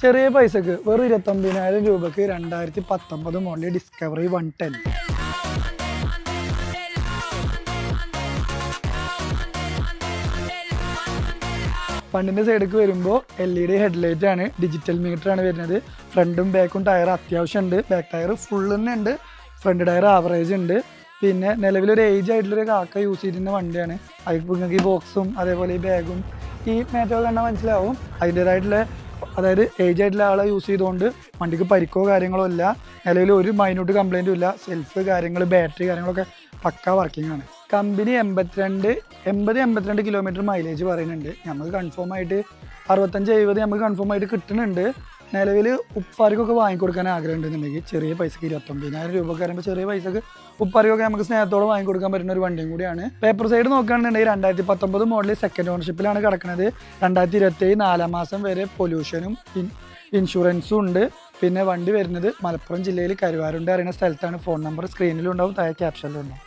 ചെറിയ പൈസക്ക് വെറും 29,000 രൂപക്ക് 2019 മോഡൽ ഡിസ്കവറി 110. വണ്ടിൻ്റെ സൈഡിലേക്ക് വരുമ്പോൾ LED ഹെഡ്ലൈറ്റ് ആണ്, ഡിജിറ്റൽ മീറ്റർ ആണ് വരുന്നത്. ഫ്രണ്ടും ബാക്കും ടയർ അത്യാവശ്യം ഉണ്ട്. ബാക്ക് ടയർ ഫുൾ തന്നെ ഉണ്ട്, ഫ്രണ്ട് ടയർ ആവറേജ് ഉണ്ട്. പിന്നെ നിലവിലൊരു ഏജ് ആയിട്ടുള്ളൊരു കാക്ക യൂസ് ചെയ്തിരുന്ന വണ്ടിയാണ്. അതിപ്പോൾ നിങ്ങൾക്ക് ഈ ബോക്സും അതേപോലെ ഈ ബാഗും ഈ മേറ്റൊക്കെ കണ്ടാൽ മനസ്സിലാവും. അതിൻ്റേതായിട്ടുള്ള അതായത് ഏജ് ആയിട്ടുള്ള ആളെ യൂസ് ചെയ്തുകൊണ്ട് വണ്ടിക്ക് പരിക്കോ കാര്യങ്ങളോ ഇല്ല. നിലവിൽ ഒരു മൈന്യൂട്ട് കംപ്ലൈൻറ്റും ഇല്ല. സെൽഫ് കാര്യങ്ങൾ, ബാറ്ററി കാര്യങ്ങളൊക്കെ പക്ക വർക്കിംഗ് ആണ്. കമ്പനി 80 കിലോമീറ്റർ മൈലേജ് പറയുന്നുണ്ട്. നമുക്ക് കൺഫേം ആയിട്ട് 65-70 നമുക്ക് കൺഫേം ആയിട്ട് കിട്ടുന്നുണ്ട്. നിലവിൽ ഉപ്പാർക്കൊക്കെ വാങ്ങിക്കൊടുക്കാൻ ആഗ്രഹം ഉണ്ടെന്നുണ്ടെങ്കിൽ ചെറിയ പൈസക്ക് 29,000 രൂപക്ക് പറയുമ്പോൾ ചെറിയ പൈസക്ക് ഉപ്പാർക്കൊക്കെ നമുക്ക് സ്നേഹത്തോടെ വാങ്ങിക്കൊടുക്കാൻ പറ്റുന്ന ഒരു വണ്ടിയും കൂടിയാണ്. പേപ്പർ സൈഡ് നോക്കുകയാണെന്നുണ്ടെങ്കിൽ 2019 മോഡൽ സെക്കൻഡ് ഓണർഷിപ്പിലാണ് കിടക്കുന്നത്. 2027 4 മാസം വരെ പൊല്യൂഷനും ഇൻഷുറൻസും ഉണ്ട്. പിന്നെ വണ്ടി വരുന്നത് മലപ്പുറം ജില്ലയിൽ കരുവാരുണ്ട് അറിയുന്ന സ്ഥലത്താണ്. ഫോൺ നമ്പർ സ്ക്രീനിലും ഉണ്ടാവും, താഴെ ക്യാപ്ഷനിലും ഉണ്ടാവും.